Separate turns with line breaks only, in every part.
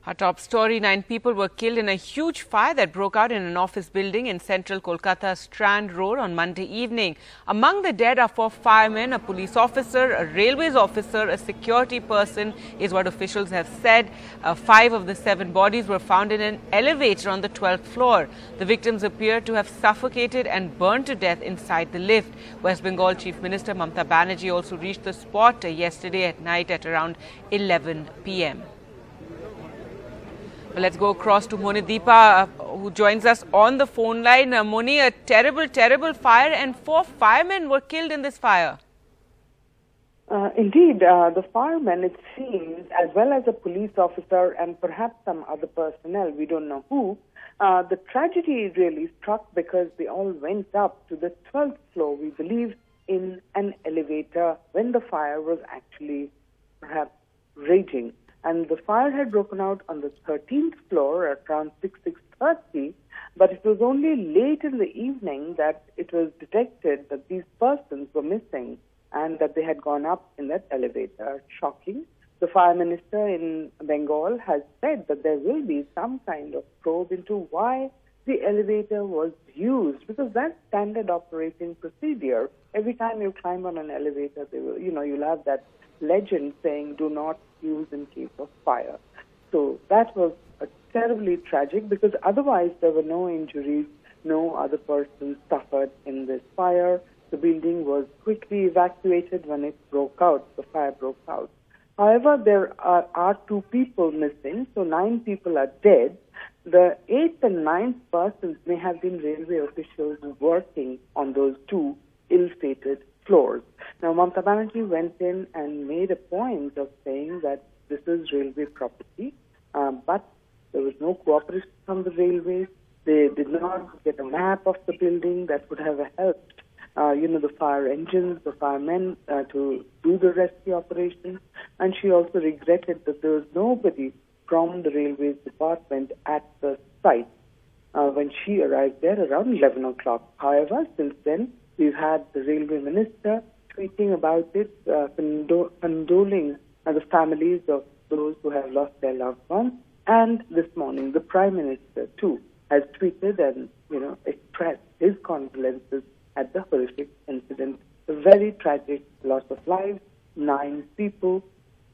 Our top story, 9 people were killed in a huge fire that broke out in an office building in central Kolkata's Strand Road on Monday evening. Among the dead are 4 firemen, a police officer, a railways officer, a security person, is what officials have said. 5 of the 7 bodies were found in an elevator on the 12th floor. The victims appear to have suffocated and burned to death inside the lift. West Bengal Chief Minister Mamata Banerjee also reached the spot yesterday at night at around 11 p.m. Well, let's go across to Monideepa, who joins us on the phone line. Moni, a terrible fire, and 4 firemen were killed in this fire.
Indeed, the firemen, it seems, as well as a police officer and perhaps some other personnel, we don't know who, the tragedy really struck because they all went up to the 12th floor, we believe, in an elevator when the fire was actually perhaps raging. And the fire had broken out on the 13th floor at around 6:30, but it was only late in the evening that it was detected that these persons were missing and that they had gone up in that elevator. Shocking. The Fire Minister in Bengal has said that there will be some kind of probe into why the elevator was used, because that's standard operating procedure. Every time you climb on an elevator, they will, you'll have that legend saying do not use in case of fire. So that was terribly tragic, because otherwise there were no injuries, no other persons suffered in this fire. The building was quickly evacuated when it broke out, the fire broke out. However, there are 2 people missing, so 9 people are dead. The 8th and 9th persons may have been railway officials working on those 2 ill-fated floors. Now, Mamata Banerjee went in and made a point of saying that this is railway property, but there was no cooperation from the railways. They did not get a map of the building that would have helped, the fire engines, the firemen to do the rescue operation. And she also regretted that there was nobody from the railways department at the site when she arrived there around 11 o'clock. However, since then, we've had the railway minister tweeting about it, condoling the families of those who have lost their loved ones. And this morning, the Prime Minister, too, has tweeted and, expressed his condolences at the horrific incident. A very tragic loss of lives, 9 people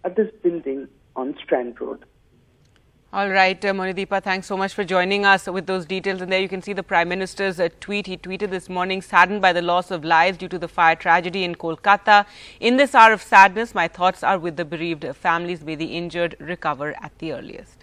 at this building on Strand Road.
All right, Monideepa, thanks so much for joining us with those details. And there you can see the Prime Minister's tweet. He tweeted this morning, saddened by the loss of lives due to the fire tragedy in Kolkata. In this hour of sadness, my thoughts are with the bereaved families. May the injured recover at the earliest.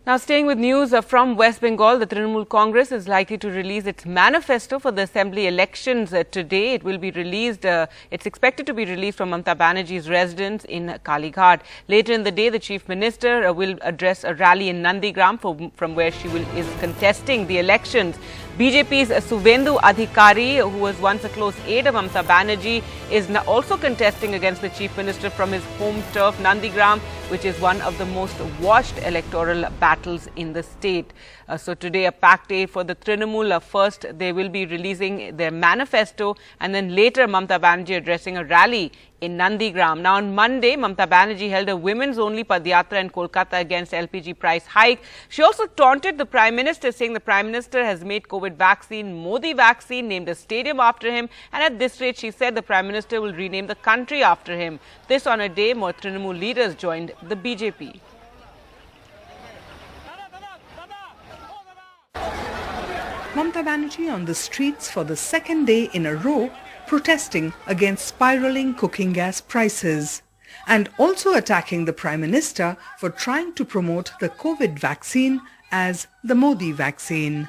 Now, staying with news from West Bengal, the Trinamool Congress is likely to release its manifesto for the assembly elections today. It will be released, it's expected to be released from Mamata Banerjee's residence in Kalighat. Later in the day, the Chief Minister will address a rally in Nandigram from where she is contesting the elections. BJP's Suvendu Adhikari, who was once a close aide of Mamata Banerjee, is now also contesting against the Chief Minister from his home turf, Nandigram, which is one of the most watched electoral battles in the state. So today, a packed day for the Trinamool. First, they will be releasing their manifesto, and then later, Mamata Banerjee addressing a rally in Nandigram. Now, on Monday, Mamata Banerjee held a women's-only Padyatra in Kolkata against LPG price hike. She also taunted the Prime Minister, saying the Prime Minister has made COVID vaccine Modi vaccine, named a stadium after him, and at this rate, she said the Prime Minister will rename the country after him. This on a day more Trinamool leaders joined the BJP.
Mamata Banerjee on the streets for the second day in a row, protesting against spiralling cooking gas prices and also attacking the Prime Minister for trying to promote the COVID vaccine as the Modi vaccine.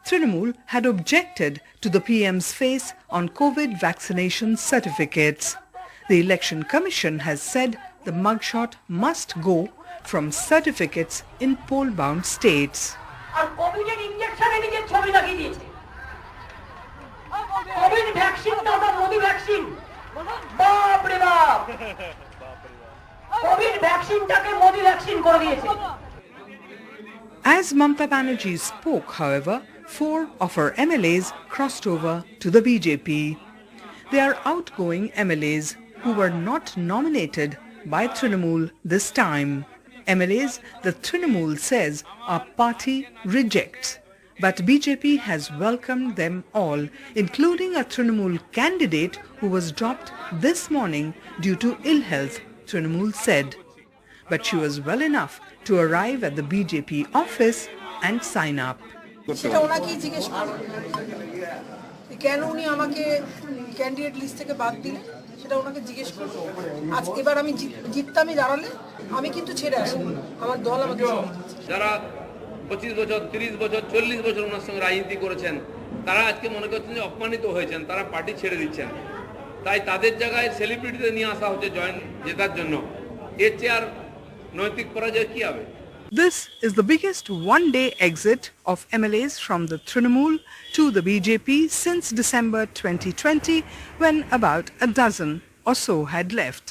Trinamool had objected to the PM's face on COVID vaccination certificates. The Election Commission has said the mugshot must go from certificates in poll-bound states. As Mamata Banerjee spoke, however, 4 of her MLAs crossed over to the BJP. They are outgoing MLAs who were not nominated by Trinamool this time. MLAs the Trinamool says our party rejects. But BJP has welcomed them all, including a Trinamool candidate who was dropped this morning due to ill health, Trinamool said. But she was well enough to arrive at the BJP office and sign up.
যারা 25 বছর 30 বছর 40 বছর ওনার সঙ্গে রাজনীতি করেছেন তারা আজকে মনে করছেন যে অপমানিত হয়েছেন, তারা পার্টি ছেড়ে দিচ্ছেন, তাই তাদের জায়গায় সেলিব্রিটিদের নিয়ে আসা হচ্ছে জয়েন জেতার জন্য। এর চেয়ে আর নৈতিক পরাজয় কি হবে?
This is the biggest one-day exit of MLAs from the Trinamool to the BJP since December 2020, when about a dozen or so had left.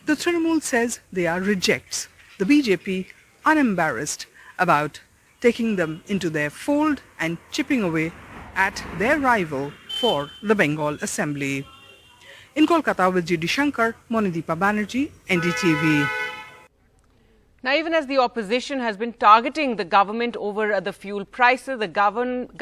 The Trinamool says they are rejects. The BJP unembarrassed about taking them into their fold and chipping away at their rival for the Bengal Assembly. In Kolkata with G.D. Shankar, Monadipa Banerjee, NDTV.
Now, even as the opposition has been targeting the government over the fuel prices, the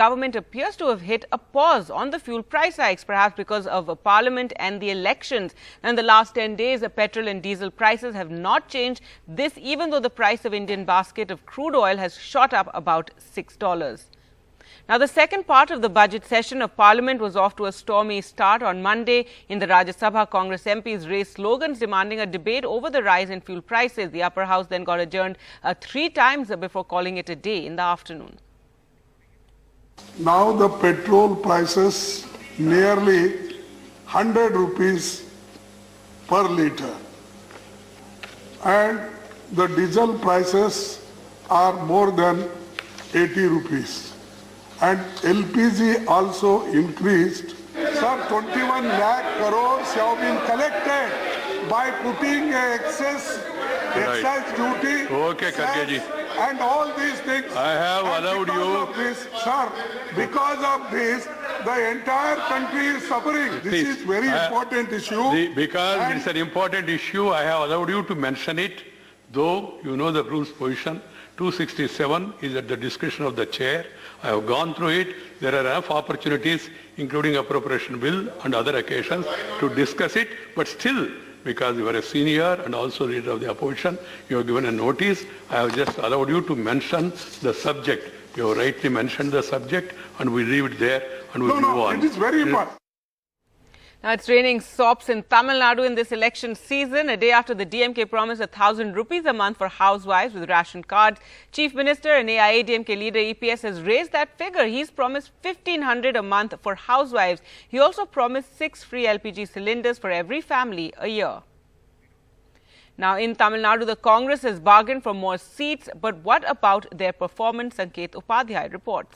government appears to have hit a pause on the fuel price hikes, perhaps because of Parliament and the elections. In the last 10 days, the petrol and diesel prices have not changed. This, even though the price of Indian basket of crude oil has shot up about $6. Now, the second part of the budget session of Parliament was off to a stormy start on Monday. In the Rajya Sabha, Congress MPs raised slogans demanding a debate over the rise in fuel prices. The upper house then got adjourned 3 times before calling it a day in the afternoon.
Now the petrol prices nearly 100 rupees per litre, and the diesel prices are more than 80 rupees. And LPG also increased. Sir, 21 lakh crores have been collected by putting excess excise duty, and all these things.
I have allowed you.
Sir, because of this, the entire country is suffering. This is very important issue.
Because it's an important issue, I have allowed you to mention it, though you know the rules position. 267 is at the discretion of the chair. I have gone through it. There are enough opportunities, including appropriation bill and other occasions, to discuss it. But still, because you are a senior and also leader of the opposition, you have given a notice. I have just allowed you to mention the subject. You have rightly mentioned the subject, and we leave it there and we move on.
It is very important.
Now, it's raining sops in Tamil Nadu in this election season. A day after the DMK promised 1,000 rupees a month for housewives with ration cards, Chief Minister and AIADMK leader EPS has raised that figure. He's promised 1,500 a month for housewives. He also promised 6 free LPG cylinders for every family a year. Now, in Tamil Nadu, the Congress has bargained for more seats. But what about their performance? Sanket Upadhyay reports.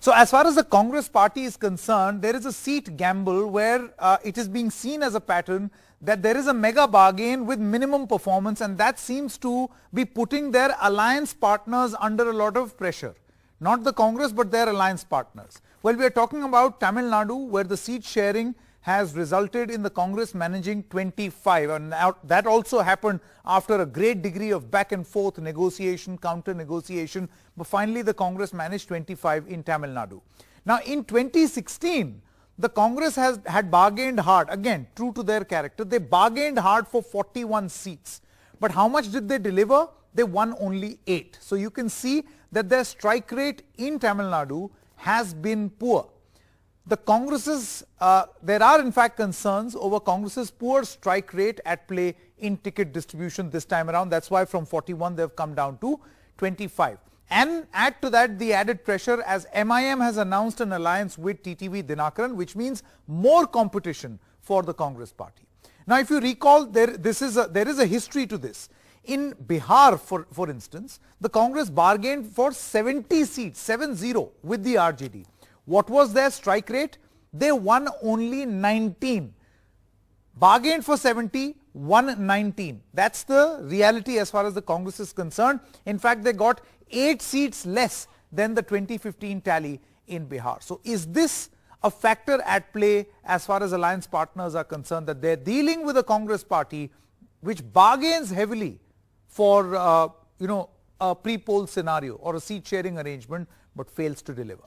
So as far as the Congress party is concerned, there is a seat gamble where it is being seen as a pattern that there is a mega bargain with minimum performance, and that seems to be putting their alliance partners under a lot of pressure. Not the Congress, but their alliance partners. Well, we are talking about Tamil Nadu, where the seat sharing has resulted in the Congress managing 25, and that also happened after a great degree of back and forth negotiation, counter negotiation, but finally the Congress managed 25 in Tamil Nadu. Now in 2016, the Congress had bargained hard, again true to their character, they bargained hard for 41 seats. But how much did they deliver? They won only 8. So you can see that their strike rate in Tamil Nadu has been poor. The Congress's, there are in fact concerns over Congress's poor strike rate at play in ticket distribution this time around. That's why from 41 they have come down to 25. And add to that the added pressure as MIM has announced an alliance with TTV Dinakaran, which means more competition for the Congress party. Now if you recall, there is a history to this. In Bihar, for instance, the Congress bargained for 70 seats, 70 with the RJD. What was their strike rate? They won only 19. Bargained for 70, won 19. That's the reality as far as the Congress is concerned. In fact, they got 8 seats less than the 2015 tally in Bihar. So is this a factor at play as far as alliance partners are concerned, that they're dealing with a Congress party which bargains heavily for, a pre-poll scenario or a seat-sharing arrangement, but fails to deliver.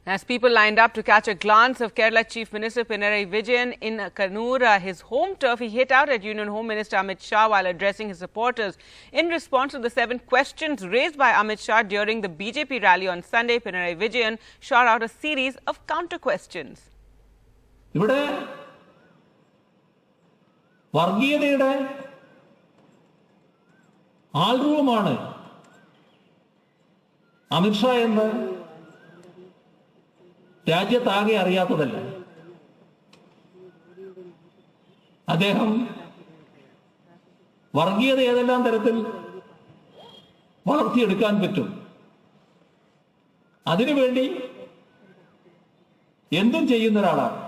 As people lined up to catch a glance of Kerala Chief Minister Pinarayi Vijayan in Kannur, his home turf, he hit out at Union Home Minister Amit Shah while addressing his supporters. In response to the 7 questions raised by Amit Shah during the BJP rally on Sunday, Pinarayi Vijayan shot out a series of counter-questions.
Amit Shah രാജ്യത്താകെ അറിയാത്തതല്ല. അദ്ദേഹം വർഗീയത ഏതെല്ലാം തരത്തിൽ വളർത്തിയെടുക്കാൻ പറ്റും, അതിനുവേണ്ടി എന്തും ചെയ്യുന്ന ഒരാളാണ്.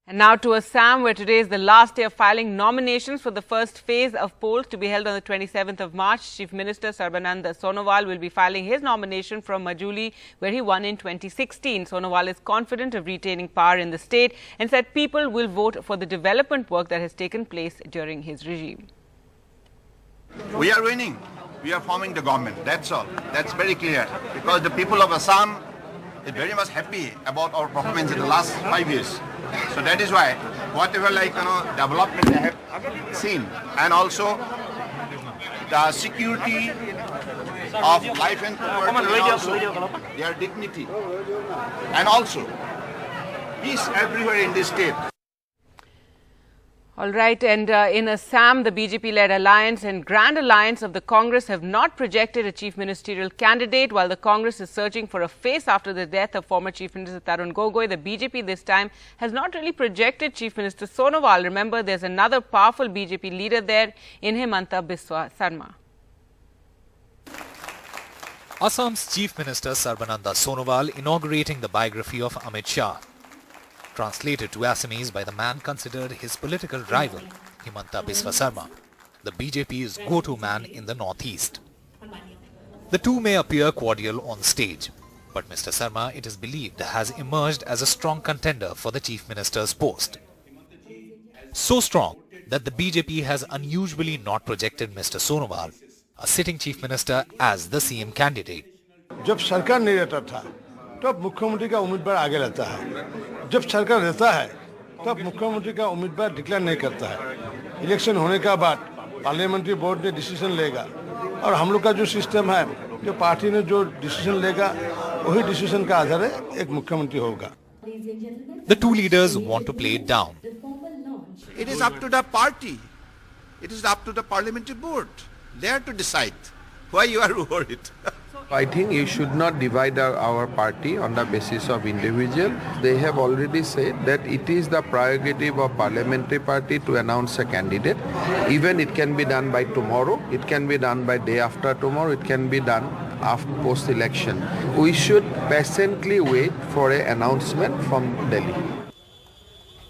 And now to Assam, where today is the last day of filing nominations for the first phase of polls to be held on the 27th of March. Chief Minister Sarbananda Sonowal will be filing his nomination from Majuli, where he won in 2016. Sonowal is confident of retaining power in the state and said people will vote for the development work that has taken place during his regime.
We are winning. We are forming the government. That's all. That's very clear. Because the people of Assam is very much happy about our performance in the last 5 years. So that is why whatever development I have seen, and also the security of life and property, also their dignity, and also peace everywhere in this state.
All right, and in Assam, the BJP-led alliance and Grand Alliance of the Congress have not projected a chief ministerial candidate. While the Congress is searching for a face after the death of former Chief Minister Tarun Gogoi, the BJP this time has not really projected Chief Minister Sonowal. Remember, there's another powerful BJP leader there in Himanta Biswa Sarma.
Assam's Chief Minister Sarbananda Sonowal inaugurating the biography of Amit Shah. Translated to Assamese by the man considered his political rival, Himanta Biswa Sarma, the BJP's go-to man in the northeast. The two may appear cordial on stage, but Mr. Sarma, it is believed, has emerged as a strong contender for the Chief Minister's post. So strong that the BJP has unusually not projected Mr. Sonowal, a sitting Chief Minister, as the CM candidate.
जब सरकार नहीं रहता था तब मुख्यमंत्री का उम्मीदवार आगे रहता है, जब सरकार रहता है तब मुख्यमंत्री का उम्मीदवार डिक्लेयर नहीं करता है. इलेक्शन होने का बाद पार्लियामेंट्री बोर्ड ने डिसीजन लेगा और हम लोग का जो सिस्टम है, जो पार्टी ने जो डिसीजन लेगा वही डिसीजन का आधार है एक मुख्यमंत्री होगा.
The two leaders want to play it down.
It is up to the party. It is up to the parliamentary board. They are to decide. Why you are worried?
I think you should not divide our party on the basis of individual. They have already said that it is the prerogative of parliamentary party to announce a candidate. Even it can be done by tomorrow, it can be done by day after tomorrow, it can be done after post-election. We should patiently wait for an announcement from Delhi.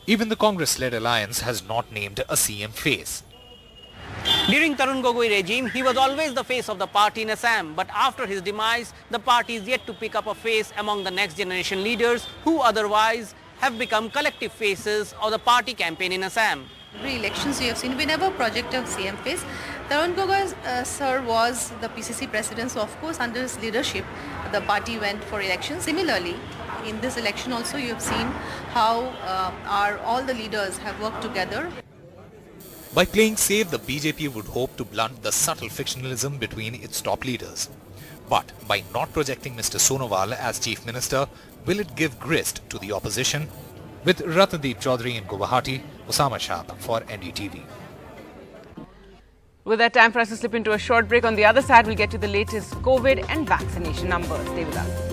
Even the Congress-led alliance has not named a CM face.
During Tarun Gogoi regime, he was always the face of the party in Assam. But after his demise, the party is yet to pick up a face among the next generation leaders who otherwise have become collective faces of the party campaign in Assam.
Every elections we have seen, we never project a CM face. Tarun Gogoi sir was the PCC president, so of course under his leadership, the party went for election. Similarly, in this election also you have seen how all the leaders have worked together.
By playing safe, the BJP would hope to blunt the subtle fictionalism between its top leaders. But by not projecting Mr. Sonowal as Chief Minister, will it give grist to the opposition? With Ratnadeep Chaudhary in Guwahati, Osama Shah for NDTV.
With that, time for us to slip into a short break. On the other side, we'll get to the latest COVID and vaccination numbers. Stay with us.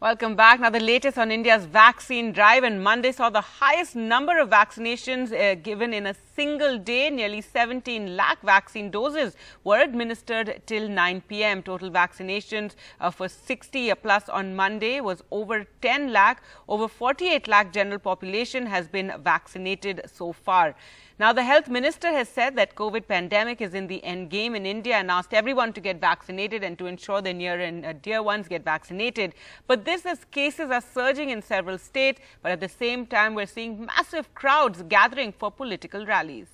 Welcome back. Now, the latest on India's vaccine drive, and Monday saw the highest number of vaccinations given in a single day. Nearly 17 lakh vaccine doses were administered till 9 p.m. Total vaccinations for 60 plus on Monday was over 10 lakh. Over 48 lakh general population has been vaccinated so far. Now, the health minister has said that COVID pandemic is in the end game in India and asked everyone to get vaccinated and to ensure their near and dear ones get vaccinated. But this as cases are surging in several states, but at the same time, we're seeing massive crowds gathering for political rallies.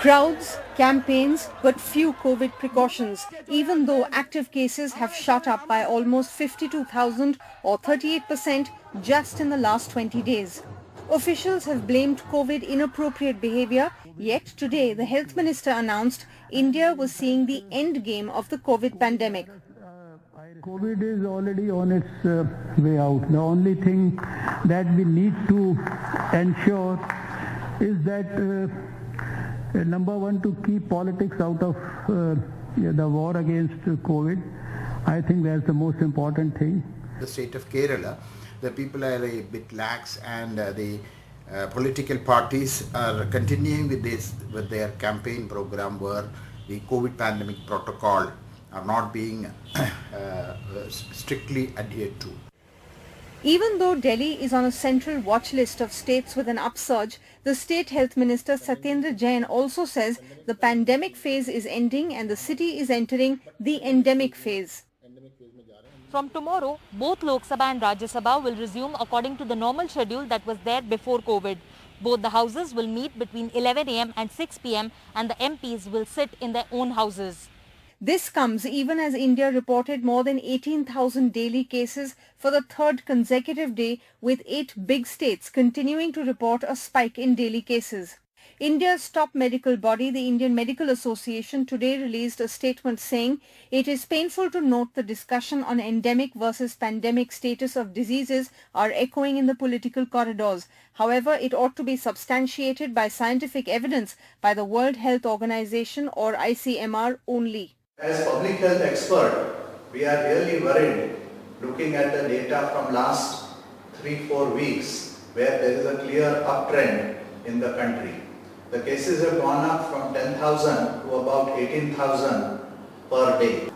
Crowds, campaigns, but few COVID precautions, even though active cases have shot up by almost 52,000 or 38% just in the last 20 days. Officials have blamed COVID inappropriate behavior, yet today the health minister announced India was seeing the end game of the COVID pandemic.
COVID is already on its way out. The only thing that we need to ensure is that number one, to keep politics out of the war against COVID. I think that's the most important thing.
The state of Kerala, the people are a bit lax, and the political parties are continuing with their campaign program where the COVID pandemic protocol are not being strictly adhered to.
Even though Delhi is on a central watch list of states with an upsurge, the State Health Minister Satyendra Jain also says the pandemic phase is ending and the city is entering the endemic phase.
From tomorrow, both Lok Sabha and Rajya Sabha will resume according to the normal schedule that was there before COVID. Both the houses will meet between 11 a.m. and 6 p.m. and the MPs will sit in their own houses.
This comes even as India reported more than 18,000 daily cases for the third consecutive day, with 8 big states continuing to report a spike in daily cases. India's top medical body, the Indian Medical Association, today released a statement saying it is painful to note the discussion on endemic versus pandemic status of diseases are echoing in the political corridors. However, it ought to be substantiated by scientific evidence by the World Health Organization or ICMR only.
As public health expert, we are really worried looking at the data from last 3-4 weeks where there is a clear uptrend in the country. The cases have gone up from 10,000 to about 18,000 per day.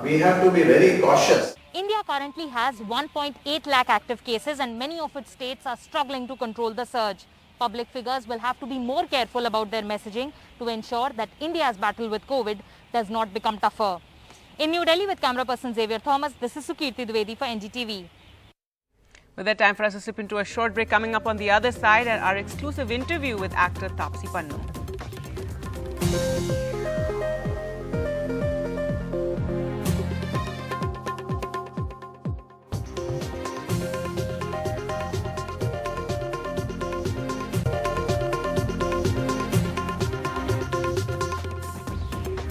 We have to be very cautious.
India currently has 1.8 lakh active cases and many of its states are struggling to control the surge. Public figures will have to be more careful about their messaging to ensure that India's battle with COVID does not become tougher. In New Delhi with camera person Xavier Thomas, this is Sukirti Dwivedi for NDTV.
With that, time for us to slip into a short break. Coming up on the other side, our exclusive interview with actor Taapsee Pannu.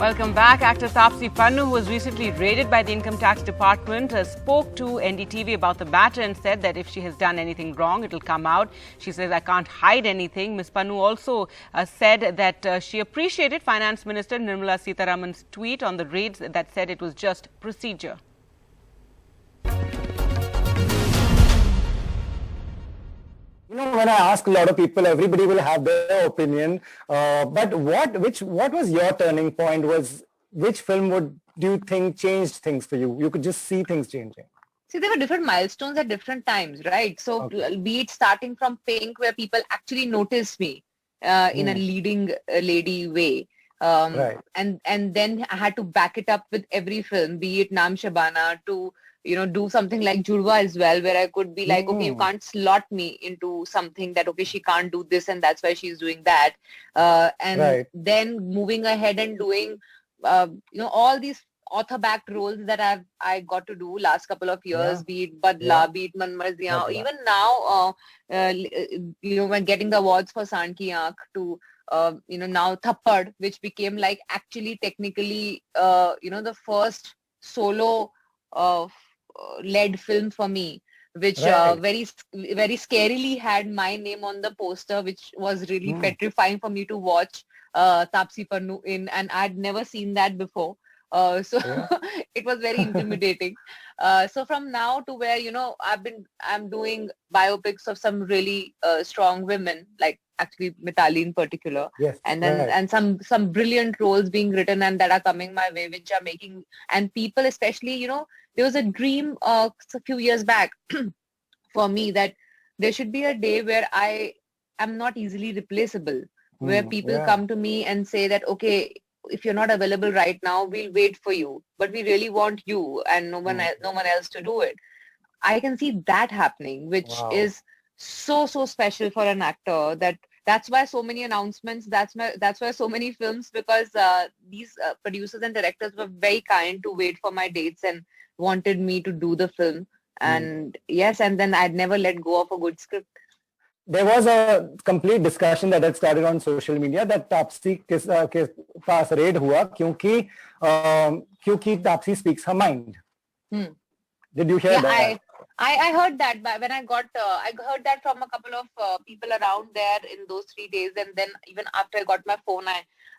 Welcome back. Actor Taapsee Pannu, who was recently raided by the Income Tax Department, spoke to NDTV about the matter and said that if she has done anything wrong, it will come out. She says, I can't hide anything. Ms. Pannu also said that she appreciated Finance Minister Nirmala Sitharaman's tweet on the raids that said it was just procedure.
You know, when I ask a lot of people, everybody will have their opinion. But what was your turning point? Which film do you think changed things for you? You could just see things changing.
See, there were different milestones at different times, right? So, be it starting from Pink, where people actually noticed me in a leading lady way.
Right.
And then I had to back it up with every film, be it Naam Shabana, to do something like Judwa as well, where I could be like, okay, you can't slot me into something that, okay, she can't do this and that's why she's doing that. And then moving ahead and doing, all these author-backed roles that I got to do last couple of years, be it Badla, be it Man Marziyan, even now, when getting the awards for Saan Ki Aankh to, now Thappad, which became like actually technically, the first solo led film for me, which very scarily had my name on the poster, which was really petrifying for me to watch Taapsee Pannu in, and I'd never seen that before. It was very intimidating. So from now to where, I'm doing biopics of some really strong women, like actually Mitali in particular.
Yes,
and then and some brilliant roles being written and that are coming my way, which are making, and people especially, there was a dream a few years back for me that there should be a day where I am not easily replaceable, where people come to me and say that, okay, if you're not available right now, we'll wait for you, but we really want you and no one else to do it. I can see that happening, which is so special for an actor. That's why so many announcements, that's why so many films, because these producers and directors were very kind to wait for my dates and wanted me to do the film. And yes, and then I'd never let go of a good script.
There was a complete discussion that had started on social media that Taapsee के पास raid हुआ क्योंकि Taapsee speaks her mind. Did you hear that?
I heard that, but when I heard that from a couple of people around there in those 3 days, and then even after I got my phone,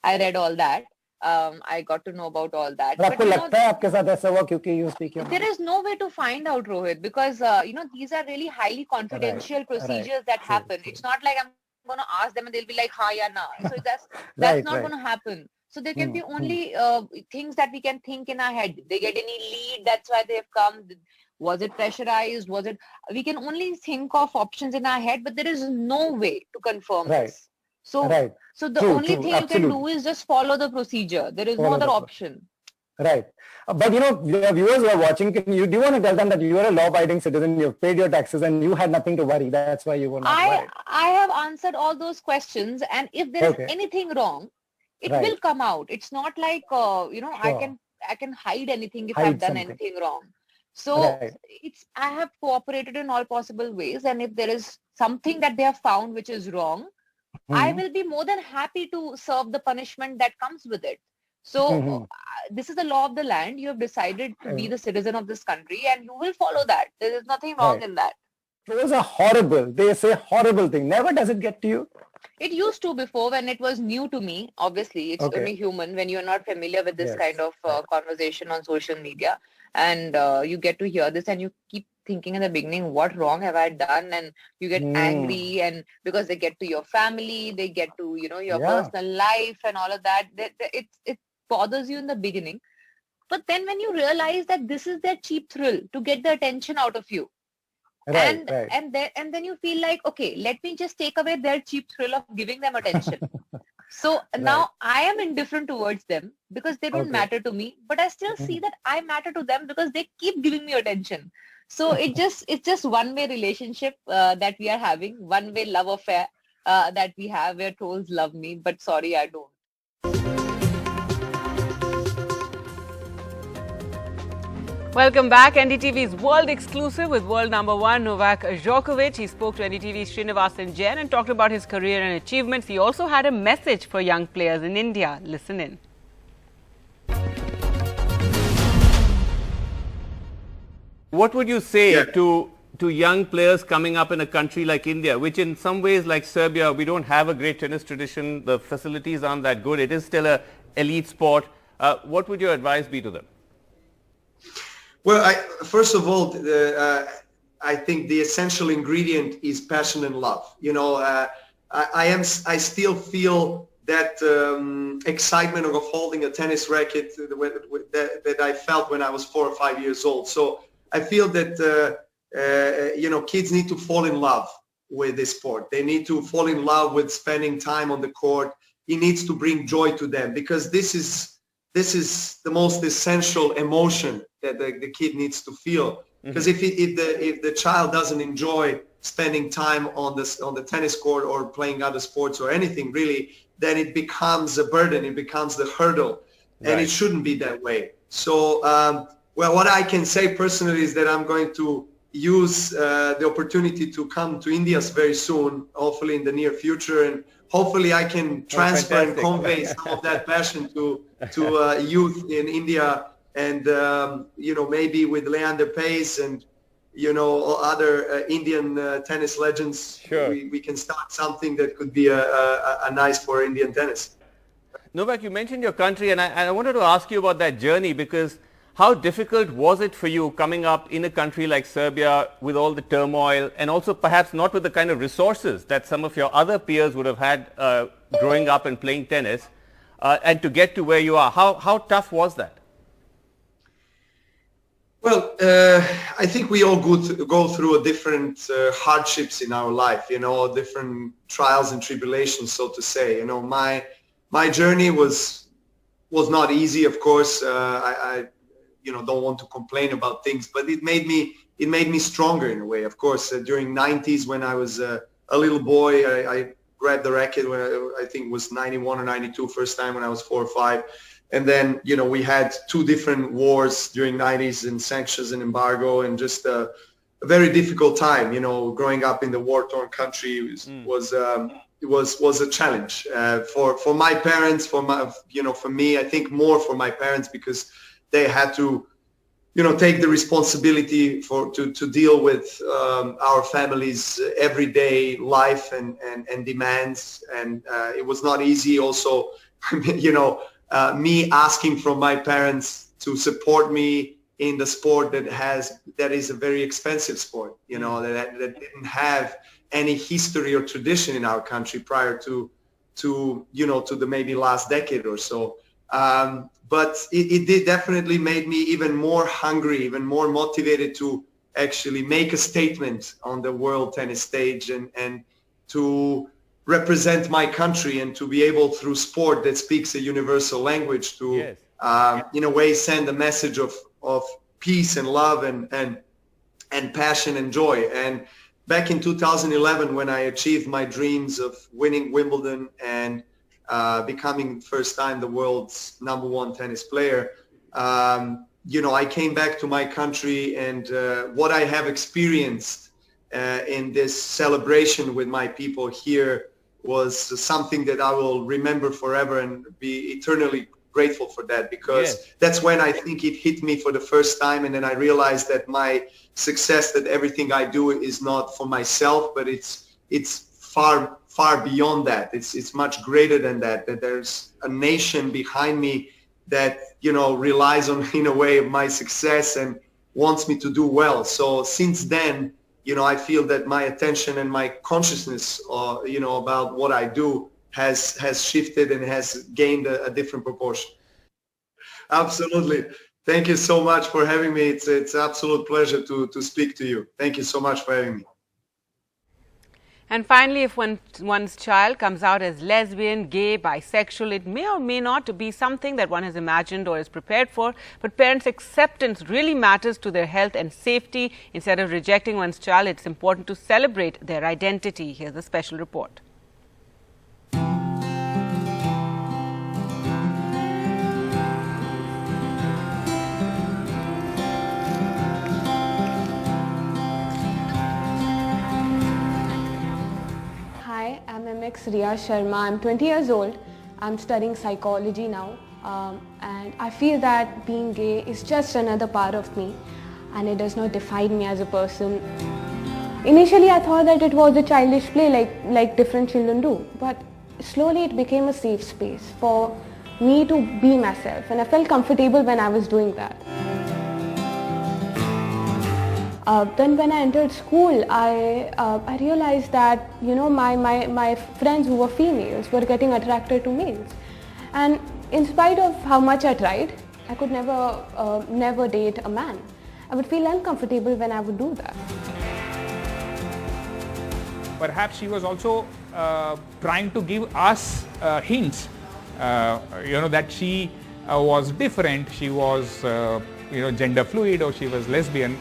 I read all that. I got to know about all that.
But आपको लगता है आपके साथ ऐसा हुआ क्योंकि you speak your mind?
There is no way to find out, Rohit, because these are really highly confidential procedures that happen. It's not like I'm going to ask them and they'll be like, ha, yeah, nah. So that's not going to happen. So there can be only things that we can think in our head. They get any lead, that's why they've come. Was it pressurized? We can only think of options in our head, but there is no way to confirm this. So the only thing you can do is just follow the procedure. There is no other option.
Right. But your viewers who are watching, do you want to tell them that you are a law-abiding citizen, you've paid your taxes and you had nothing to worry. That's why you were not worried.
I have answered all those questions, and if there is anything wrong, it will come out. It's not like, I can hide anything if I've done anything wrong. So I have cooperated in all possible ways, and if there is something that they have found which is wrong, I will be more than happy to serve the punishment that comes with it. So this is the law of the land. You have decided to be the citizen of this country, and you will follow that. There is nothing wrong in that.
Those are horrible. They say horrible thing. Never does it get to you?
It used to before, when it was new to me. Obviously, it's only human when you're not familiar with this kind of conversation on social media. And you get to hear this and you keep thinking in the beginning, what wrong have I done? And you get angry, and because they get to your family, they get to, your personal life and all of that. It bothers you in the beginning. But then when you realize that this is their cheap thrill to get the attention out of you. And then you feel like, okay, let me just take away their cheap thrill of giving them attention. So now I am indifferent towards them because they don't matter to me, but I still see that I matter to them because they keep giving me attention. So it's just one-way relationship that we are having, one-way love affair that we have, where trolls love me, but sorry, I don't.
Welcome back. NDTV's World Exclusive with world number 1 Novak Djokovic. He spoke to NDTV's Srinivasan Jain and talked about his career and achievements. He also had a message for young players in India. Listen in.
What would you say to young players coming up in a country like India, which in some ways, like Serbia, we don't have a great tennis tradition, the facilities aren't that good, it is still an elite sport. What would your advice be to them?
Well, first of all, I think the essential ingredient is passion and love. I still feel that excitement of holding a tennis racket that I felt when I was 4 or 5 years old. So I feel that kids need to fall in love with this sport. They need to fall in love with spending time on the court. It needs to bring joy to them, because this is the most essential emotion that the kid needs to feel. Because if the child doesn't enjoy spending time on the tennis court or playing other sports or anything really, then it becomes a burden. It becomes the hurdle, and it shouldn't be that way. So, well, what I can say personally is that I'm going to use the opportunity to come to India very soon, hopefully in the near future, and hopefully I can transfer and convey some of that passion to youth in India, and maybe with Leander Pace and other Indian tennis legends, we can start something that could be a nice for Indian tennis.
Novak, you mentioned your country, and I wanted to ask you about that journey, because how difficult was it for you coming up in a country like Serbia with all the turmoil, and also perhaps not with the kind of resources that some of your other peers would have had growing up and playing tennis, and to get to where you are? How tough was that?
Well, I think we all go through different hardships in our life, you know, different trials and tribulations, so to say. You know, my journey was not easy, of course. I don't want to complain about things, but it made me stronger in a way. Of course, during 90s when I was a little boy, I grabbed the racket when I think it was 91 or 92, first time when I was 4 or 5. And then, you know, we had 2 different wars during 90s and sanctions and embargo, and just a very difficult time, you know, growing up in the war-torn country was a challenge for my parents, for me, I think more for my parents, because they had to, you know, take the responsibility to deal with our family's everyday life and demands. And it was not easy also, you know, me asking from my parents to support me in the sport that is a very expensive sport, you know, that didn't have any history or tradition in our country prior to the maybe last decade or so. But it did definitely made me even more hungry, even more motivated to actually make a statement on the world tennis stage and to represent my country, and to be able, through sport that speaks a universal language, to in a way send a message of peace and love and passion and joy. And back in 2011, when I achieved my dreams of winning Wimbledon and becoming first time the world's #1 tennis player, I came back to my country, and what I have experienced in this celebration with my people here was something that I will remember forever and be eternally grateful for that, because that's when I think it hit me for the first time. And then I realized that my success, that everything I do is not for myself, but it's far beyond that. It's much greater than that, that there's a nation behind me that, you know, relies on, in a way, my success and wants me to do well. So since then, you know, I feel that my attention and my consciousness, about what I do has shifted and has gained a different proportion. Absolutely. Thank you so much for having me. It's an absolute pleasure to speak to you. Thank you so much for having me.
And finally, if one's child comes out as lesbian, gay, bisexual, it may or may not be something that one has imagined or is prepared for, but parents' acceptance really matters to their health and safety. Instead of rejecting one's child, it's important to celebrate their identity. Here's a special report.
I'm MX Riya Sharma. I'm 20 years old. I'm studying psychology now, and I feel that being gay is just another part of me, and it does not define me as a person. Initially I thought that it was a childish play like different children do, but slowly it became a safe space for me to be myself, and I felt comfortable when I was doing that. Then when I entered school, I realized that, you know, my friends who were females were getting attracted to males, and in spite of how much I tried, I could never date a man. I would feel uncomfortable when I would do that.
Perhaps she was also trying to give us hints, that she was different, she was gender fluid, or she was lesbian.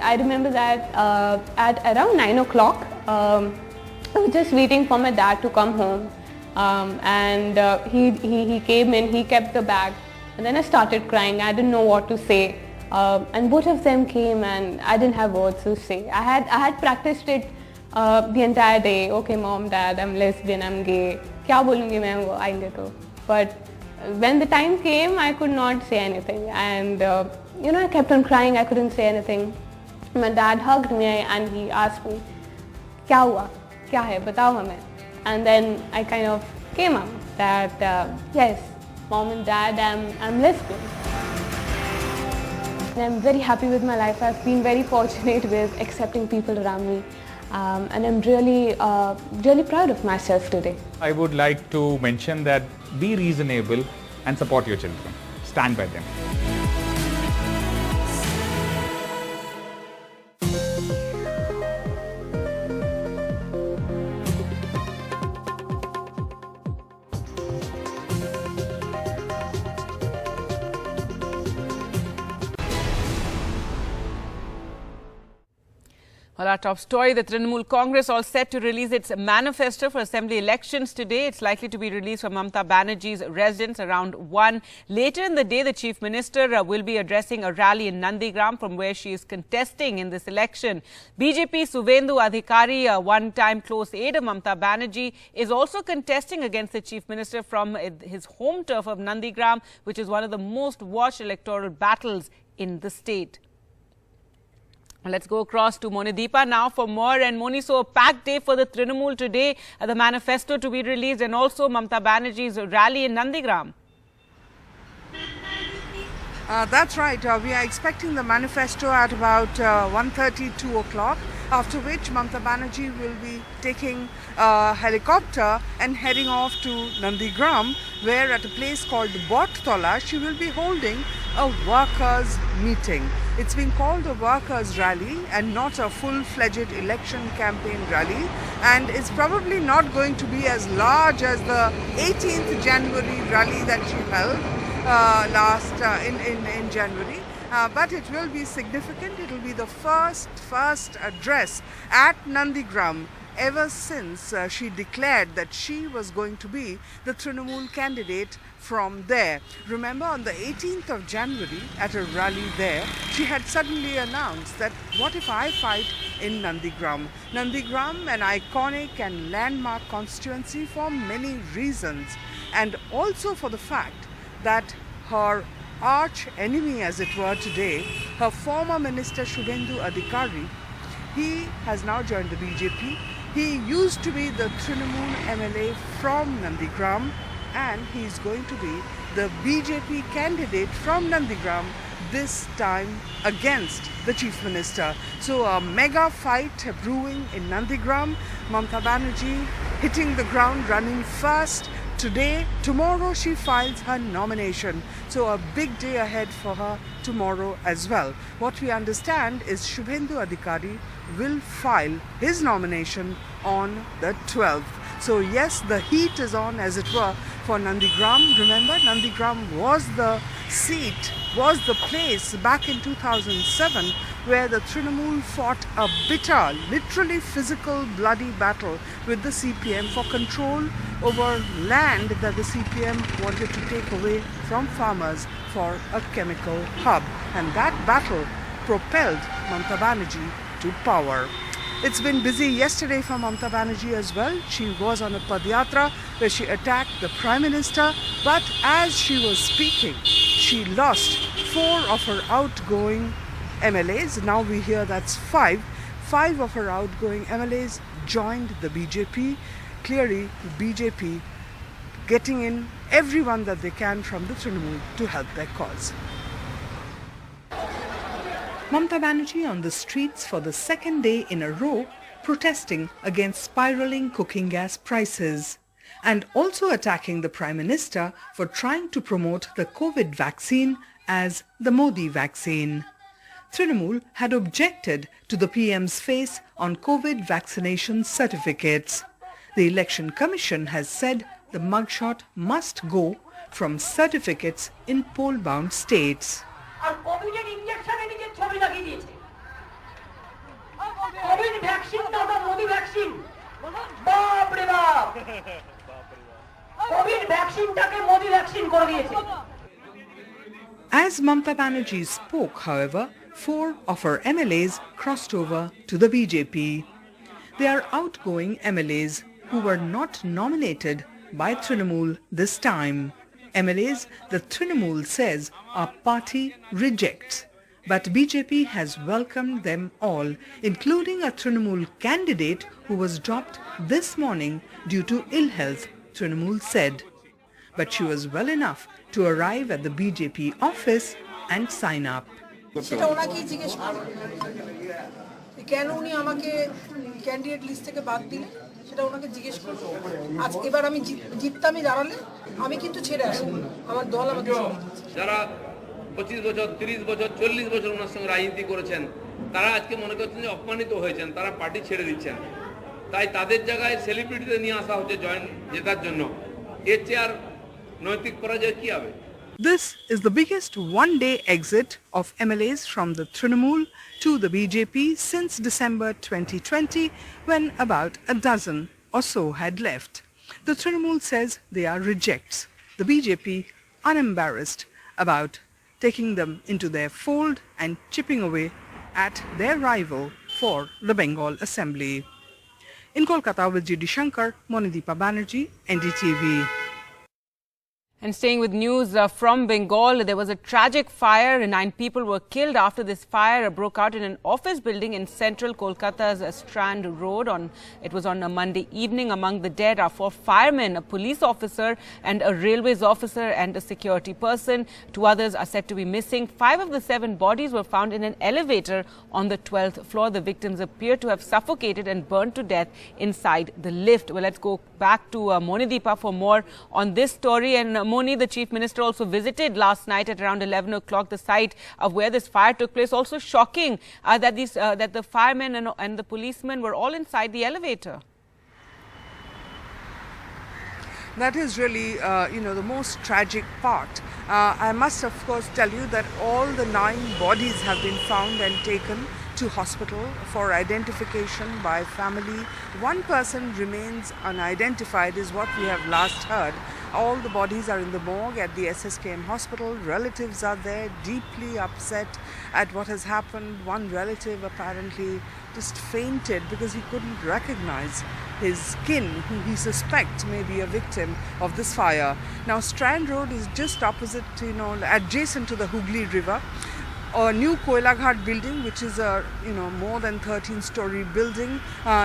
I remember that at around 9 o'clock, I was just waiting for my dad to come home, and he came in, he kept the bag, and then I started crying. I didn't know what to say, and both of them came, and I didn't have words to say. I had practiced it the entire day. Okay, mom, dad, I'm lesbian, I'm gay. क्या बोलूँगी मैं वो आएंगे तो? But when the time came, I could not say anything, and I kept on crying. I couldn't say anything. My dad hugged me and he asked me, क्या हुआ? क्या है बताओ हमें. And then I kind of came out that yes, mom and dad, I'm lesbian. And I'm very happy with my life. I've been very fortunate with accepting people around me. And I'm really proud of myself today.
I would like to mention that be reasonable and support your children. Stand by them.
Well, our top story, the Trinamool Congress all set to release its manifesto for assembly elections today. It's likely to be released from Mamata Banerjee's residence around 1. Later in the day, the Chief Minister will be addressing a rally in Nandigram from where she is contesting in this election. BJP Subhendu Adhikari, a one-time close aide of Mamata Banerjee, is also contesting against the Chief Minister from his home turf of Nandigram, which is one of the most watched electoral battles in the state. Let's go across to Monideepa now for more. And Moni, so a packed day for the Trinamool today, the manifesto to be released and also Mamata Banerjee's rally in Nandigram.
That's right. We are expecting the manifesto at about 1:30, 2 o'clock, after which Mamata Banerjee will be taking a helicopter and heading off to Nandigram, where at a place called Bottola, she will be holding a workers' meeting. It's been called a workers' rally and not a full-fledged election campaign rally, and it's probably not going to be as large as the 18th January rally that she held in January. But it will be significant. It will be the first address at Nandigram ever since she declared that she was going to be the Trinamool candidate from there. Remember, on the 18th of January at a rally there, she had suddenly announced that what if I fight in Nandigram? Nandigram, an iconic and landmark constituency for many reasons, and also for the fact that her arch enemy, as it were, today, her former minister Subhendu Adhikari, he has now joined the BJP. He used to be the Trinamool MLA from Nandigram, and he is going to be the BJP candidate from Nandigram, this time against the Chief Minister. So a mega fight brewing in Nandigram. Mamata Banerjee hitting the ground running fast. Today, tomorrow she files her nomination. So a big day ahead for her tomorrow as well. What we understand is Subhendu Adhikari will file his nomination on the 12th. So yes, the heat is on, as it were, for Nandigram. Remember, Nandigram was the seat, was the place back in 2007 where the Trinamool fought a bitter, literally physical, bloody battle with the CPM for control over land that the CPM wanted to take away from farmers for a chemical hub. And that battle propelled Mamata Banerjee to power. It's been busy yesterday for Mamata Banerjee as well. She was on a Padyatra where she attacked the Prime Minister, but as she was speaking, she lost 4 of her outgoing MLAs. Now we hear that's 5. 5 of her outgoing MLAs joined the BJP. Clearly, the BJP getting in everyone that they can from the Trinamool to help their cause. Mamata Banerjee on the streets for the second day in a row, protesting against spiraling cooking gas prices, and also attacking the Prime Minister for trying to promote the COVID vaccine as the Modi vaccine. Trinamool had objected to the PM's face on COVID vaccination certificates. The Election Commission has said the mugshot must go from certificates in poll-bound states. As Mamata Banerjee spoke, however, 4 of her MLAs crossed over to the BJP. They are outgoing MLAs who were not nominated by Trinamool this time. MLAs the Trinamool says our party rejects. But BJP has welcomed them all, including a Trinamool candidate who was dropped this morning due to ill health, Trinamool said. But she was well enough to arrive at the BJP office and sign up.
সেটা ওনাকেই জিজ্ঞেস করুন কেন উনি আমাকে candidate list থেকে বাদ দিলেন সেটা ওনাকে জিজ্ঞেস করুন আজ এবার আমি জিততামই দাঁড়ালে আমি কিন্তু ছেড়ে আসিনি আমার দল আমাকে
যারা 25 বছর 30 বছর 40 বছর ওনার সঙ্গে রাজনীতি করেছেন তারা আজকে মনে করছেন যে অপমানিত হয়েছেন তারা পার্টি ছেড়ে দিচ্ছেন তাই তাদের জায়গায় সেলিব্রিটিদের নিয়ে আসা হচ্ছে জয়েন জেতার জন্য এর চেয়ে আর নৈতিক পরাজয় কি হবে
This is the biggest one-day exit of MLAs from the Trinamool to the BJP since December 2020, when about a dozen or so had left. The Trinamool says they are rejects. The BJP unembarrassed about taking them into their fold and chipping away at their rival for the Bengal Assembly. In Kolkata with G.D. Shankar, Mamata Banerjee, NDTV.
And staying with news from Bengal, there was a tragic fire. 9 people were killed after this fire broke out in an office building in central Kolkata's Strand Road. It was on a Monday evening. Among the dead are 4 firemen, a police officer and a railways officer and a security person. 2 others are said to be missing. 5 of the 7 bodies were found in an elevator on the 12th floor. The victims appear to have suffocated and burned to death inside the lift. Well, let's go back to Monideepa for more on this story. And Moni, the Chief Minister, also visited last night at around 11 o'clock the site of where this fire took place. Also shocking that the firemen and the policemen were all inside the elevator.
That is really, the most tragic part. I must, of course, tell you that all the 9 bodies have been found and taken to hospital for identification by family. 1 person remains unidentified is what we have last heard. All the bodies are in the morgue at the SSKM hospital. Relatives are there, deeply upset at what has happened. One relative apparently just fainted because he couldn't recognize his kin, who he suspects may be a victim of this fire. Now, Strand Road is just opposite, adjacent to the Hooghly River. A new Koilaghat building, which is a more than 13-story building,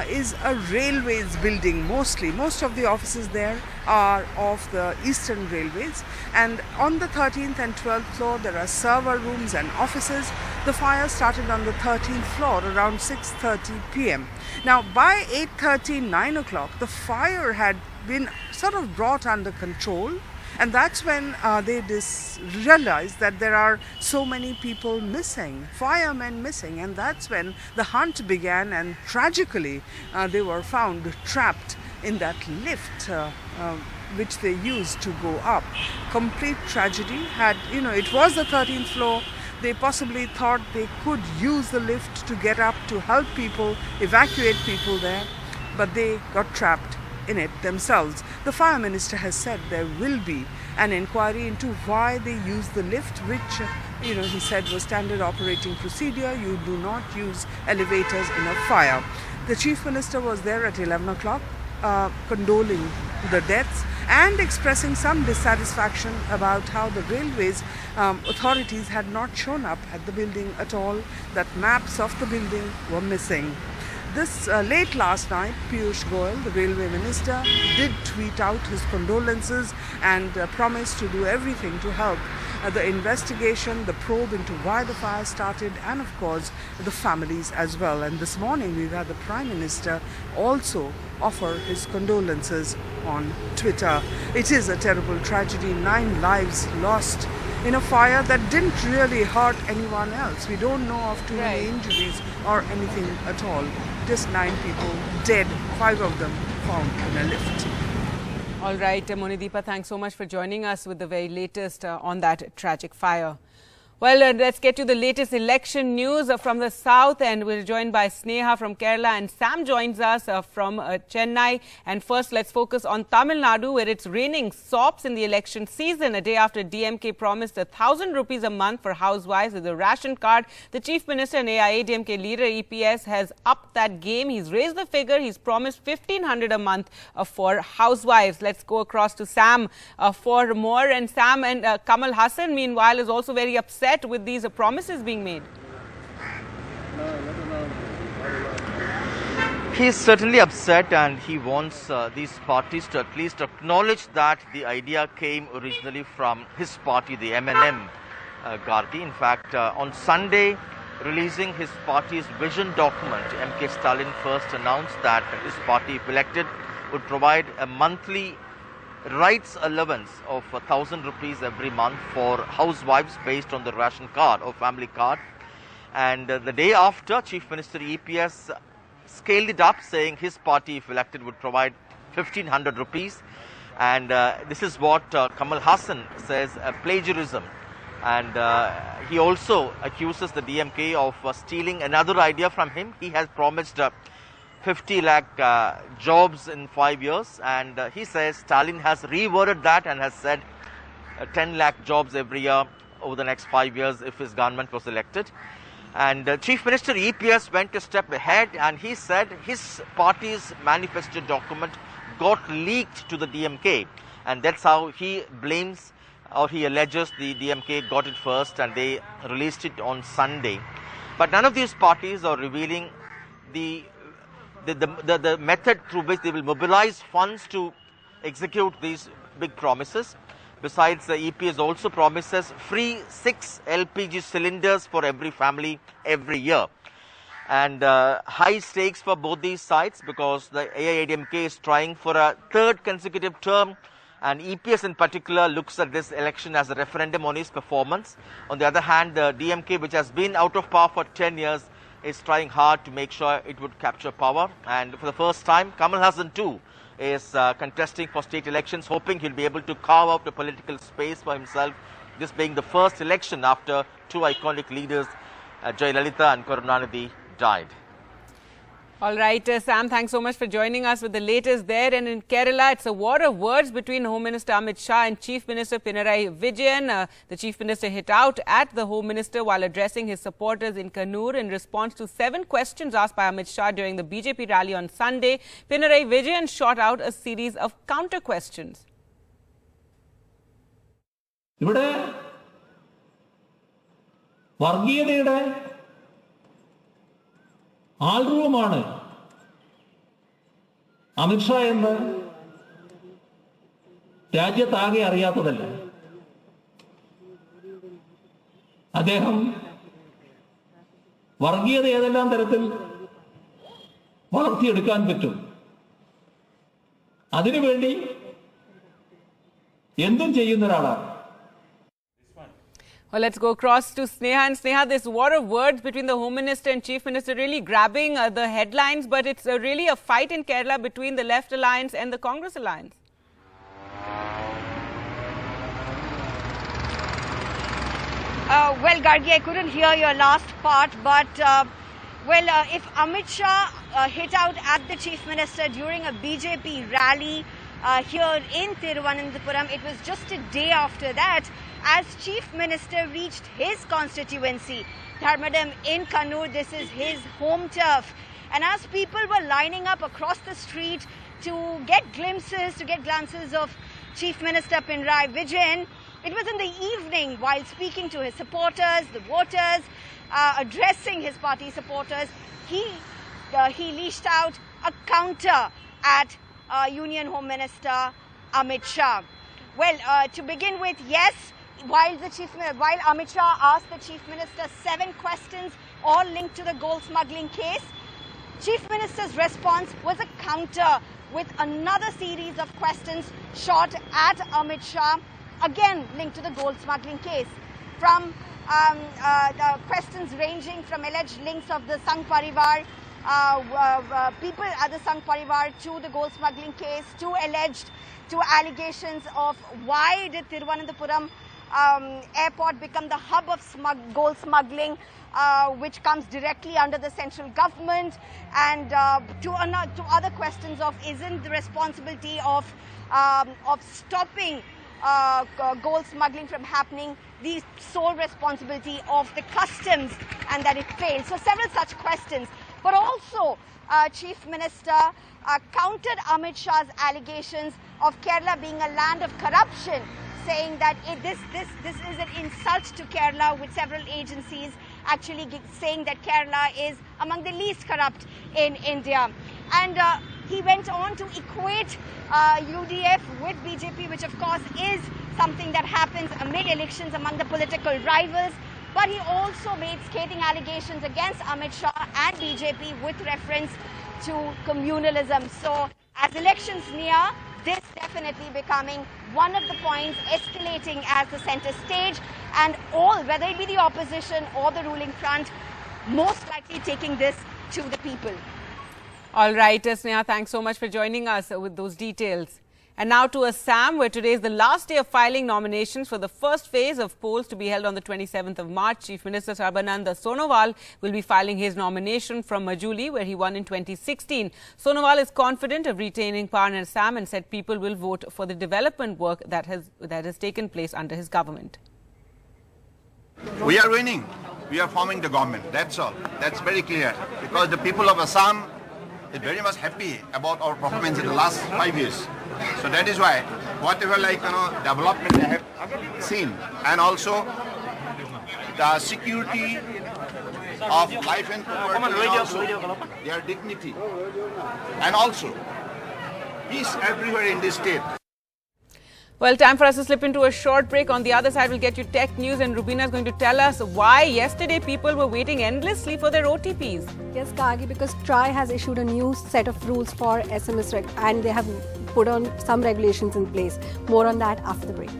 is a railways building mostly. Most of the offices there are of the Eastern Railways, and on the 13th and 12th floor there are server rooms and offices. The fire started on the 13th floor around 6:30 p.m. Now by 8:30, 9 o'clock the fire had been sort of brought under control. And that's when they realized that there are so many people missing, firemen missing, and that's when the hunt began, and tragically they were found trapped in that lift which they used to go up. Complete tragedy. It was the 13th floor. They possibly thought they could use the lift to get up to help people, evacuate people there, but they got trapped in it themselves. The Fire Minister has said there will be an inquiry into why they use the lift, which he said was standard operating procedure. You do not use elevators in a fire. The Chief Minister was there at 11 o'clock condoling the deaths and expressing some dissatisfaction about how the railways authorities had not shown up at the building at all, that maps of the building were missing. This late last night, Piyush Goyal, the railway minister, did tweet out his condolences and promised to do everything to help the investigation, the probe into why the fire started, and of course the families as well. And this morning we've had the Prime Minister also offer his condolences on Twitter. It is a terrible tragedy, 9 lives lost in a fire that didn't really hurt anyone else. We don't know of too many injuries or anything at all. Just 9 people dead, 5 of them found in a lift.
All right, Monideepa, thanks so much for joining us with the very latest on that tragic fire. Well, let's get to the latest election news from the south, and we're joined by Sneha from Kerala, and Sam joins us from Chennai. And first, let's focus on Tamil Nadu, where it's raining sops in the election season. A day after DMK promised 1,000 rupees a month for housewives with a ration card, the Chief Minister and AIADMK leader EPS has upped that game. He's raised the figure. He's promised 1,500 a month for housewives. Let's go across to Sam for more. And Sam, and Kamal Hassan, meanwhile, is also very upset upset with these promises being made?
He is certainly upset, and he wants these parties to at least acknowledge that the idea came originally from his party, the MNM Gargi. In fact, on Sunday, releasing his party's vision document, M.K. Stalin first announced that his party, if elected, would provide a monthly rights allowance of 1,000 rupees every month for housewives based on the ration card or family card. And the day after, Chief Minister EPS scaled it up, saying his party, if elected, would provide 1,500 rupees. And this is what Kamal Hassan says plagiarism. And he also accuses the DMK of stealing another idea from him. He has promised 50 lakh jobs in 5 years. And he says Stalin has reworded that and has said 10 lakh jobs every year over the next 5 years if his government was elected. And Chief Minister EPS went a step ahead, and he said his party's manifesto document got leaked to the DMK, and that's how he blames, or he alleges, the DMK got it first and they released it on Sunday. But none of these parties are revealing the method through which they will mobilize funds to execute these big promises. Besides, the EPS also promises free 6 LPG cylinders for every family every year. And high stakes for both these sides, because the AIADMK is trying for a third consecutive term, and EPS in particular looks at this election as a referendum on his performance. On the other hand, the DMK, which has been out of power for 10 years, is trying hard to make sure it would capture power. And for the first time, Kamal Hassan too is contesting for state elections, hoping he'll be able to carve out a political space for himself, this being the first election after two iconic leaders, Jayalalitha and Karunanidhi, died.
All right, Sam, thanks so much for joining us with the latest there. And in Kerala, it's a war of words between Home Minister Amit Shah and Chief Minister Pinarayi Vijayan. The Chief Minister hit out at the Home Minister while addressing his supporters in Kannur in response to 7 questions asked by Amit Shah during the BJP rally on Sunday. Pinarayi Vijayan shot out a series of counter questions.
ആൾരൂപമാണ് Amit Shah എന്ന് രാജ്യത്താകെ അറിയാത്തതല്ല. അദ്ദേഹം വർഗീയത ഏതെല്ലാം തരത്തിൽ വളർത്തിയെടുക്കാൻ പറ്റും, അതിനുവേണ്ടി എന്തും ചെയ്യുന്ന ഒരാളാണ്.
Well, let's go across to Sneha. And Sneha, this war of words between the Home Minister and Chief Minister really grabbing the headlines, but it's really a fight in Kerala between the Left Alliance and the Congress Alliance.
Well, Gargi, I couldn't hear your last part, but if Amit Shah hit out at the Chief Minister during a BJP rally here in Thiruvananthapuram, it was just a day after that as Chief Minister reached his constituency, Dharmadam in Kannur. This is his home turf. And as people were lining up across the street to get glances of Chief Minister Pinarayi Vijayan, it was in the evening while speaking to his supporters, the voters, addressing his party supporters, he leashed out a counter at Union Home Minister Amit Shah. Well, to begin with, yes, while Amit Shah asked the Chief Minister 7 questions, all linked to the gold smuggling case, Chief Minister's response was a counter with another series of questions shot at Amit Shah, again linked to the gold smuggling case. From the questions ranging from alleged links of the Sangh Parivar, people at the Sangh Parivar to the gold smuggling case, to allegations of why did Thiruvananthapuram airport become the hub of gold smuggling, which comes directly under the central government, and to other questions of isn't the responsibility of stopping gold smuggling from happening the sole responsibility of the customs, and that it failed. So several such questions. But also Chief Minister countered Amit Shah's allegations of Kerala being a land of corruption, saying that this is an insult to Kerala, with several agencies actually saying that Kerala is among the least corrupt in India. And he went on to equate UDF with BJP, which of course is something that happens amid elections among the political rivals. But he also made scathing allegations against Amit Shah and BJP with reference to communalism. So as elections near, this definitely becoming one of the points escalating as the centre stage, and all, whether it be the opposition or the ruling front, most likely taking this to the people.
All right, Sneha, thanks so much for joining us with those details. And now to Assam, where today is the last day of filing nominations for the first phase of polls to be held on the 27th of March. Chief Minister Sarbananda Sonowal will be filing his nomination from Majuli, where he won in 2016. Sonowal is confident of retaining power in Assam and said people will vote for the development work that has taken place under his government.
We are winning. We are forming the government. That's all. That's very clear. Because the people of Assam is very much happy about our performance in the last 5 years. So that is why whatever development they have seen, and also the security of life and property, also their dignity, and also peace everywhere in this state.
Well, time for us to slip into a short break. On the other side, we'll get you tech news, and Rubina is going to tell us why yesterday people were waiting endlessly for their OTPs.
Yes, Kagi, because TRAI has issued a new set of rules for SMS and they have put on some regulations in place. More on that after the break.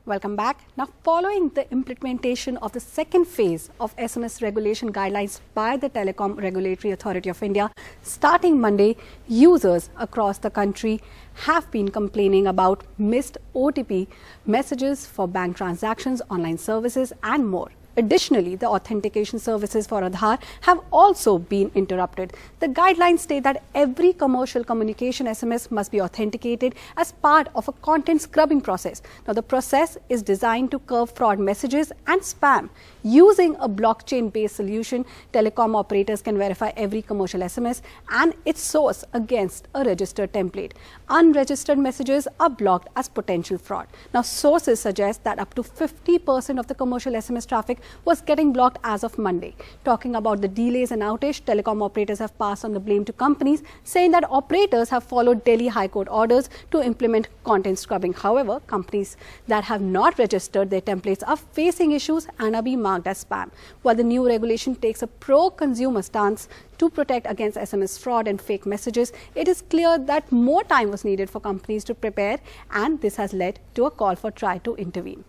Welcome back. Now, following the implementation of the second phase of SMS regulation guidelines by the Telecom Regulatory Authority of India, starting Monday, users across the country have been complaining about missed OTP messages for bank transactions, online services and more. Additionally, the authentication services for Aadhaar have also been interrupted. The guidelines state that every commercial communication SMS must be authenticated as part of a content scrubbing process. Now, the process is designed to curb fraud messages and spam. Using a blockchain-based solution, telecom operators can verify every commercial SMS and its source against a registered template. Unregistered messages are blocked as potential fraud. Now, sources suggest that up to 50% of the commercial SMS traffic was getting blocked as of Monday. Talking about the delays and outage, telecom operators have passed on the blame to companies, saying that operators have followed Delhi High Court orders to implement content scrubbing. However, companies that have not registered their templates are facing issues and are being marked as spam. While the new regulation takes a pro-consumer stance to protect against SMS fraud and fake messages, it is clear that more time was needed for companies to prepare, and this has led to a call for TRAI to intervene.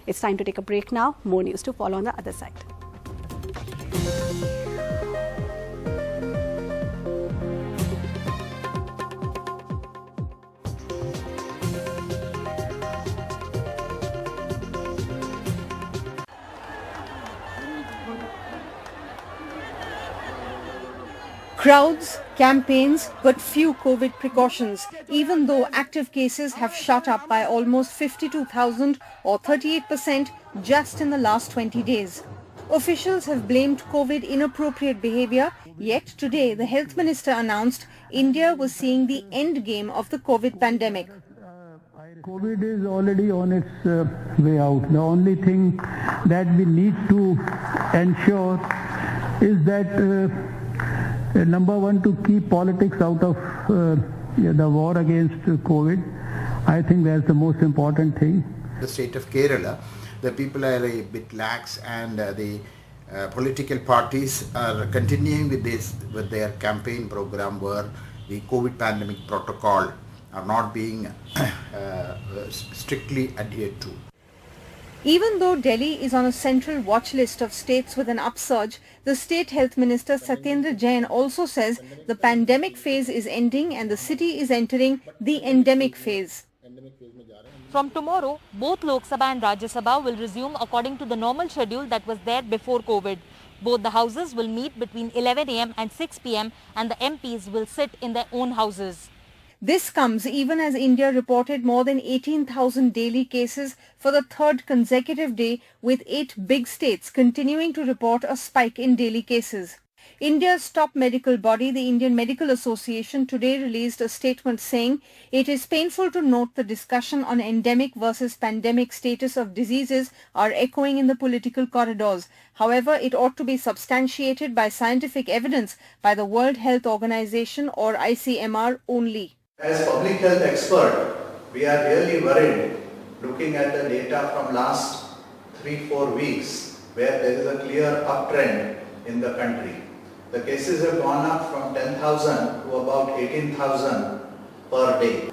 It's time to take a break now. More news to follow on the other side.
Crowds, campaigns, but few COVID precautions, even though active cases have shot up by almost 52,000 or 38% just in the last 20 days. Officials have blamed COVID inappropriate behavior, yet today the Health Minister announced India was seeing the end game of the COVID pandemic.
COVID is already on its way out. The only thing that we need to ensure is that number one, to keep politics out of the war against COVID. I think that's the most important thing.
The state of Kerala, the people are a bit lax, and the political parties are continuing with their campaign program where the COVID pandemic protocol are not being strictly adhered to.
Even though Delhi is on a central watch list of states with an upsurge, the State Health Minister Satyendra Jain also says the pandemic phase is ending and the city is entering the endemic phase.
From tomorrow, both Lok Sabha and Rajya Sabha will resume according to the normal schedule that was there before COVID. Both the houses will meet between 11 AM and 6 PM and the MPs will sit in their own houses.
This comes even as India reported more than 18,000 daily cases for the third consecutive day, with 8 big states continuing to report a spike in daily cases. India's top medical body, the Indian Medical Association, today released a statement saying it is painful to note the discussion on endemic versus pandemic status of diseases are echoing in the political corridors. However, it ought to be substantiated by scientific evidence by the World Health Organization or ICMR only.
As public health expert, we are really worried looking at the data from last 3-4 weeks where there is a clear uptrend in the country. The cases have gone up from 10,000 to about 18,000 per day.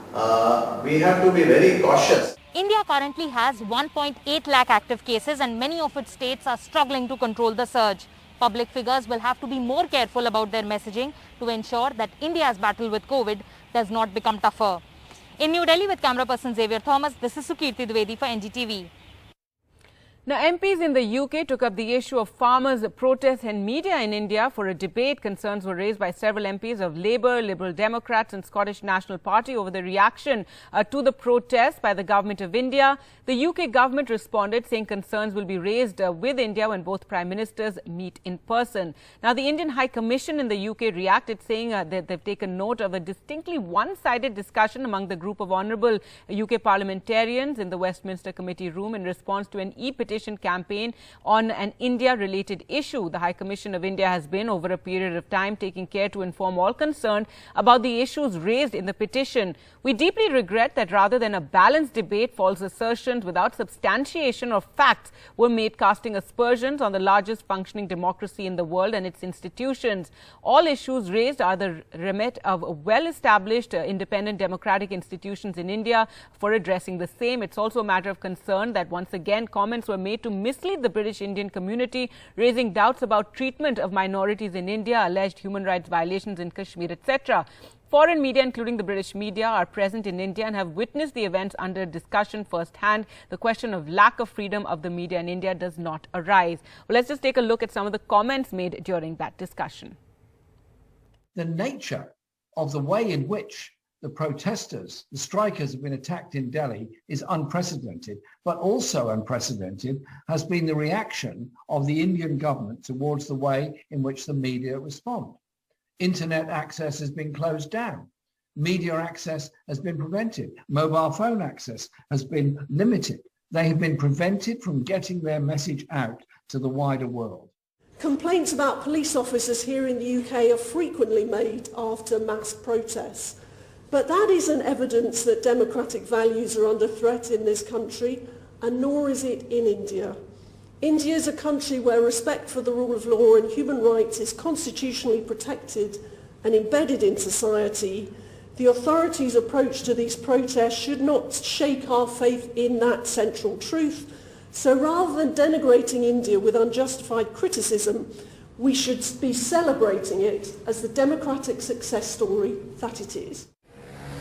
We have to be very cautious.
India currently has 1.8 lakh active cases and many of its states are struggling to control the surge. Public figures will have to be more careful about their messaging to ensure that India's battle with COVID does not become tougher. In New Delhi with camera person Xavier Thomas, this is Sukirti Dwivedi for NDTV.
Now, MPs in the UK took up the issue of farmers' protests and media in India for a debate. Concerns were raised by several MPs of Labour, Liberal Democrats and Scottish National Party over the reaction to the protests by the Government of India. The UK government responded, saying concerns will be raised with India when both Prime Ministers meet in person. Now, the Indian High Commission in the UK reacted, saying that they've taken note of a distinctly one-sided discussion among the group of honourable UK parliamentarians in the Westminster Committee room in response to an e-petition campaign on an India-related issue. The High Commission of India has been, over a period of time, taking care to inform all concerned about the issues raised in the petition. We deeply regret that rather than a balanced debate, false assertions without substantiation or facts were made, casting aspersions on the largest functioning democracy in the world and its institutions. All issues raised are the remit of well-established independent democratic institutions in India for addressing the same. It's also a matter of concern that once again comments were made to mislead the British Indian community, raising doubts about treatment of minorities in India, alleged human rights violations in Kashmir, etc. Foreign media, including the British media, are present in India and have witnessed the events under discussion firsthand. The question of lack of freedom of the media in India does not arise. Well, let's just take a look at some of the comments made during that discussion.
The nature of the way in which the protesters, the strikers have been attacked in Delhi is unprecedented, but also unprecedented has been the reaction of the Indian government towards the way in which the media respond. Internet access has been closed down. Media access has been prevented. Mobile phone access has been limited. They have been prevented from getting their message out to the wider world.
Complaints about police officers here in the UK are frequently made after mass protests. But that isn't evidence that democratic values are under threat in this country, and nor is it in India. India is a country where respect for the rule of law and human rights is constitutionally protected and embedded in society. The authorities' approach to these protests should not shake our faith in that central truth. So rather than denigrating India with unjustified criticism, we should be celebrating it as the democratic success story that it is.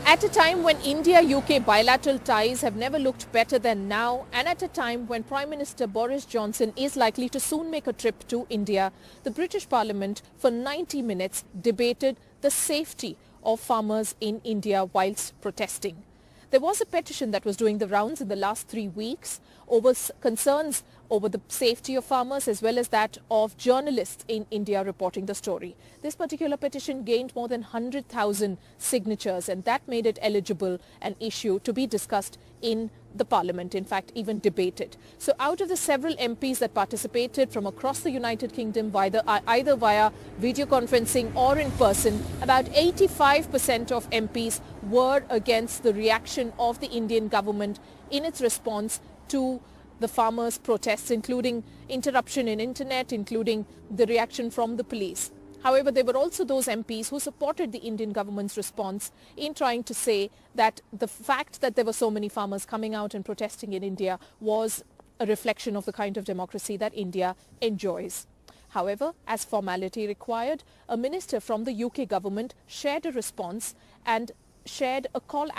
At a time when India-UK bilateral ties have never looked better than now, and at a time when Prime Minister Boris Johnson is likely to soon make a trip to India, the British Parliament for 90 minutes debated the safety of farmers in India whilst protesting. There was a petition that was doing the rounds in the last 3 weeks over concerns over the safety of farmers as well as that of journalists in India reporting the story. This particular petition gained more than 100,000 signatures, and that made it eligible an issue to be discussed in the Parliament, in fact even debated. So out of the several MPs that participated from across the United Kingdom either via video conferencing or in person, about 85% of MPs were against the reaction of the Indian government in its response to the farmers' protests, including interruption in internet, including the reaction from the police. However, there were also those MPs who supported the Indian government's response in trying to say that the fact that there were so many farmers coming out and protesting in India was a reflection of the kind of democracy that India enjoys. However, as formality required, a minister from the UK government shared a response and shared a call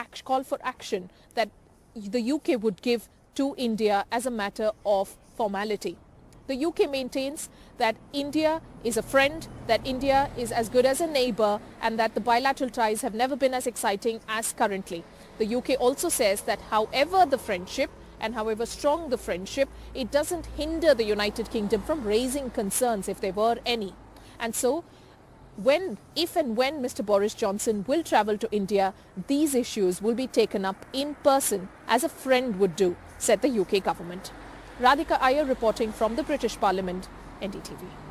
for action that the UK would give to India as a matter of formality. The UK maintains that India is a friend, that India is as good as a neighbour, and that the bilateral ties have never been as exciting as currently. The UK also says that however the friendship and however strong the friendship, it doesn't hinder the United Kingdom from raising concerns if there were any. And so, if and when Mr. Boris Johnson will travel to India, these issues will be taken up in person as a friend would do, said the UK government. Radhika Iyer reporting from the British Parliament, NDTV.